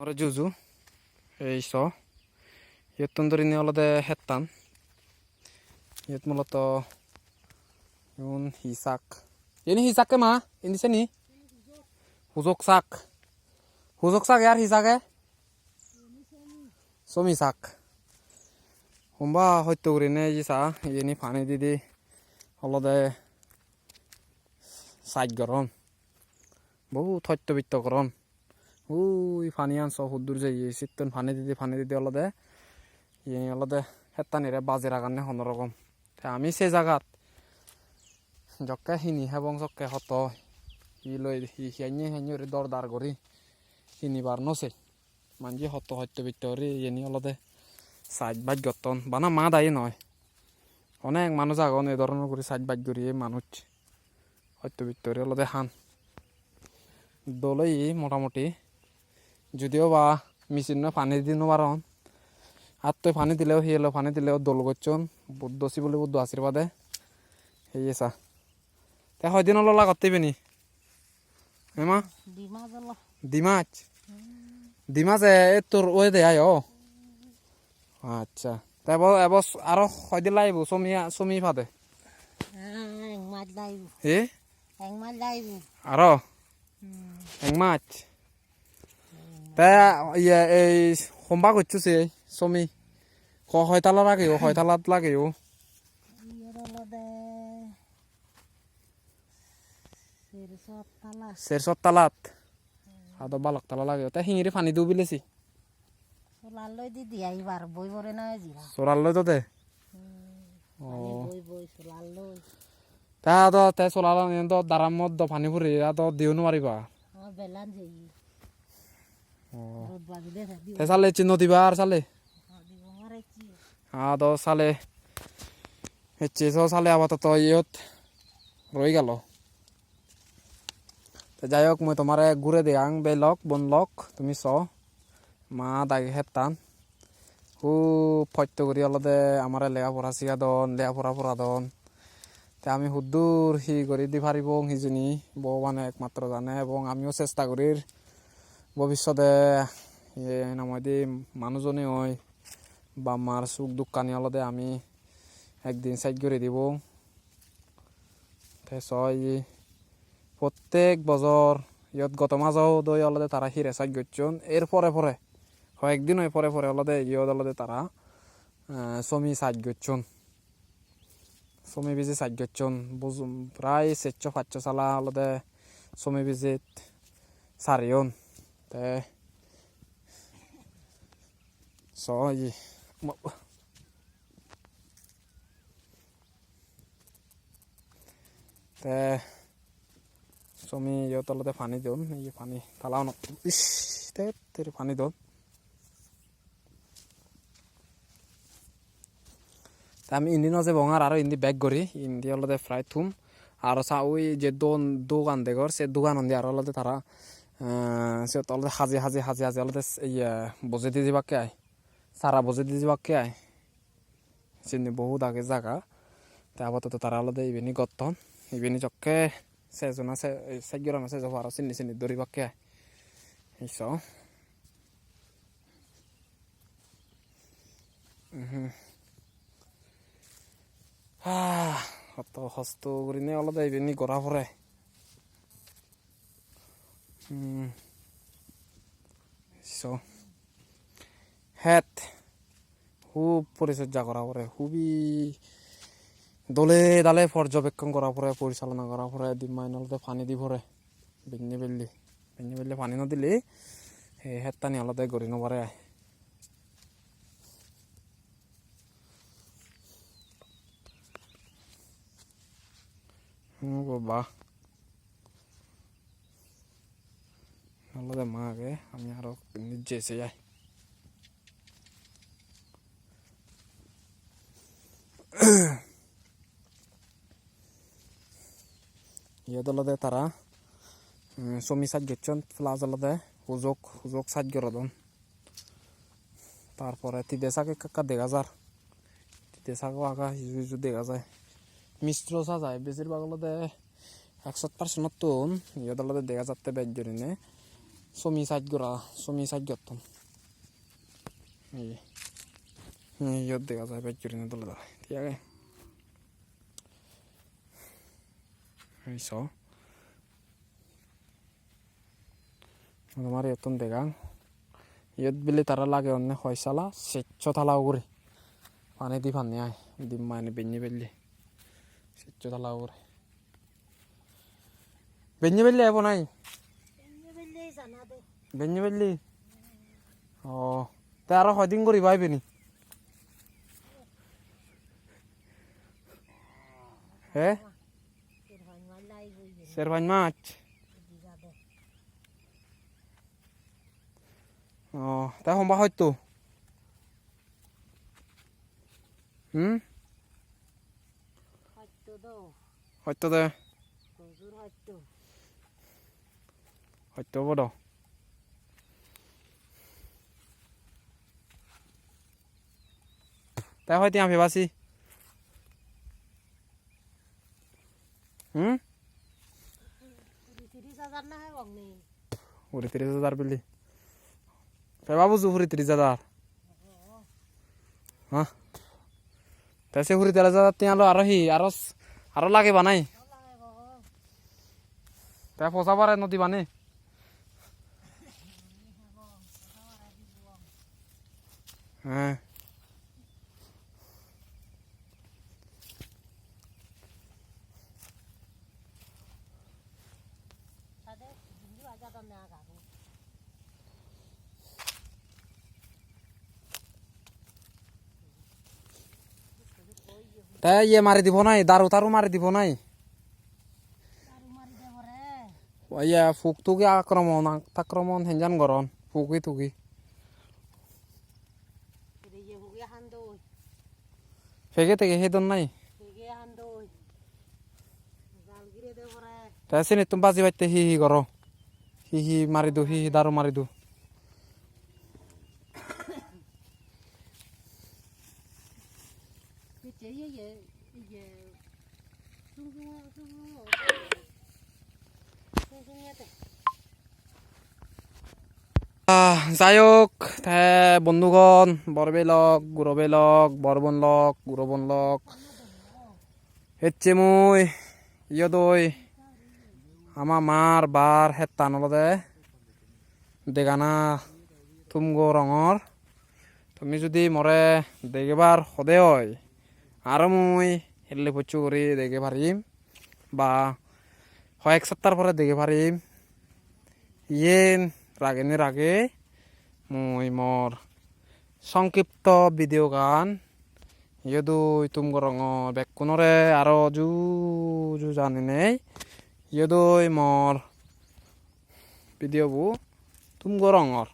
Ora juju so yet tunduri ni olode hettan yet mulato yun hisak ini hisak ma ini seni huzok sak yar hisake somi sak humba hoyto gurine jisa ini pani didi olode saj goron বহু থৈত্য বিত্ত করন ওই পানি আনছ হুদ্দুর যাই শীতন পানি দিতে অলদে অলদে হেতানিরে বাজে রাখানে কোনোরকম আমি সে জায়গাত জকে হিনি এবং জকে হত ই লই হিয়ানি দরদার করি হিনিবার নছে মানজি হত হত্য বিত্তরি ইনি অলদে সাইড বাজ গতন বানা মা দায়ী নয় অনেক মানুষ আগন এই ধরনের করে সাইড বাজ করি মানুষ হত্য বিত্তরি অলদে হান দলই মোটামুটি যদিও বা মেশিন পানি দিন পারন আর তো পানি দিলেও হিয়েলো পানি দিলেও দোল করছন বুদ্ধসি বলে বুদ্ধ আশীর্বাদে হেসা তা হয়দিন ললা করতে পেনি হেমা ডিমাজ তোর ওই দে আয় আচ্ছা তাই এবার আরো হয়দিন লাইব সমি ফাদে আরো এক মাছ তা ইয়ে এই সম্বা করছুছে সমি হয়তালা লাগেও হয়তালাত লাগেও সেরসত তালাত আদো বালক তালা লাগেও তা হিঙিরি পানি দিও বিলেছি সোলার তো দে ও তা তো তে সোলার দারাম মদ পানি ফুরি আদো দিও নোৱাৰিবা সালে চিহ্ন দিবা আর সালে আদো সালে হচ্ছে সালে আপাতত ইয়ত রয়ে গেল যাই হোক মই তোমারে ঘুরে দিয়াং বেলক বনলক তুমি মা দাগে হেতান ফত্য করি অলদে আমার লেখাপড়া শিখা দন লেখাপড়া পড়া দন তা আমি হুদ্দুর হি করি দি পারিব সিজনী ভগবানে একমাত্র জানে এবং আমিও চেষ্টা করি ভবিষ্যতে নামদি মানুহজনে হয় বা মার সুখ দুঃখ কানি অলদে আমি একদিন সাইড করে দিব প্রত্যেক বছর ইয়ত গত মাঝেও দই অলদে তারা হিরে সাইড করছন এর পরে কয়েকদিন হয় পরে অলদে ইয়ত অলদে তারা সমি সাইড করছন সমি বিজি সাইড করছন প্রায় 400-500 সালা অলদে সমি বিজিত সারিয়ন তে তে সমি ইয়ত অলদে পানি দিন এই পানি তালাও ন পানি দিন আমি ইন্দি নজে বঙার আরো ইন্দি ব্যাগ করি ইন্দি অলদে ফ্রাই থুম আর ওই যে দোকান দেখর সে দোকান দিয়ে আর অলদে তারা সে অলদে হাজি অলদে ইয়ে বজে দিয়ে যাবাকে আয় সারা বজে দিয়ে যাবাকে আয় চিনি বহুত আগে জায়গা তা আপাতত তারা অলদে ইবেনি গতন ইবেনি চক্কে সেজন আছে সেগিরম আছে যাব আরো চিনি দরিবাকে আয় এইস অত হস্ত করি নে অলদে ইবেনি গড়া পরে হেত খুব পরিচর্যা করা পরে খুবই দলে দালে পর্যবেক্ষণ করা পরে পরিচালনা করা পরে দিমাইন অলদে পানি দি পরে বেঞ্জে বেললে পানি নদিলে হেতটানি অলদে গড়ি নবারে আয় বাবা অলদে মা আগে আমি আরো নিজে এসে যাই ইয়দলদে তারা সমি সাজ গেছন প্লাস অলদে হুজক সাজ গরদন তারপরে তিদেশাকে কাকা দেখা যার তিদেশাকে আগা হিজু দেখা যায় মিশ্র সাজায় বেশিরভাগ অলদে 100% তুন ইয়দলদে দেখা যাতে বেজরিনে Somi সাইড গতম এই ইয়ত দেখা যায় বাইক করে তোলে দাঁড়ায় ঠিক আছে এই সব তোমার এতন দেখাং ইয়ত বিলে তারা লাগে অন্য হয়সালা স্বেচ্ছ থালাও করে পানি দি ফানি আয় ডিম মানে বেঞ্জে বেললে স্বেচ্ছ থালাও করে বেঞ্জে বেললে এবো নাই বেঞ্জে বেললি ও তা আরো কয়দিন করি পাইবে নি হ্যাঁ শেরবান মাছ ও তা সম্ভব হয়তো হয়তো দে হয়তো বড় তাই হয়তো আমি বাসি উড়ি 30,000 বিলি তাই বাবু উড়ি 30,000 হ্যাঁ তাই সে উড়ি 13,000 তিয়ালো আরো লাগে বানাই তাই পচা পারে নদী বানে হ্যাঁ তাই ইয়ে মারি দিব নাই দারু তারু মারি দিব নাই ইয়া ফুক তুকি আক্রমণ হেঞ্জান গরন ফুকি তুকি ফেগে থেকে হেদন নাই তাই চিনি তুমি বাজি বাইতে হি কর হি মারি দু হি দারু মারি দু যাই হোক বন্ধুগণ বরবে লক গুরবে লক বরবন লক গুরবন লক হচ্ছে মুই ইয়দই আমার মার বার হেতান অলদে দেগানা তুমগো রঙর তুমি যদি মরে দেখবার সদে হয় আর মুই হেললে পচ্ছু করি দেখে পারিম বা এক সপ্তাহ পরে দেখে পারিম ইয়েন রাগে রাগে মুই মোর সংক্ষিপ্ত ভিডিও গান ইয়দুই তুমগো রঙর বেকুনরে আরো জু জানি নেই ইয়দুই মোর ভিডিওবু তুমগো রঙর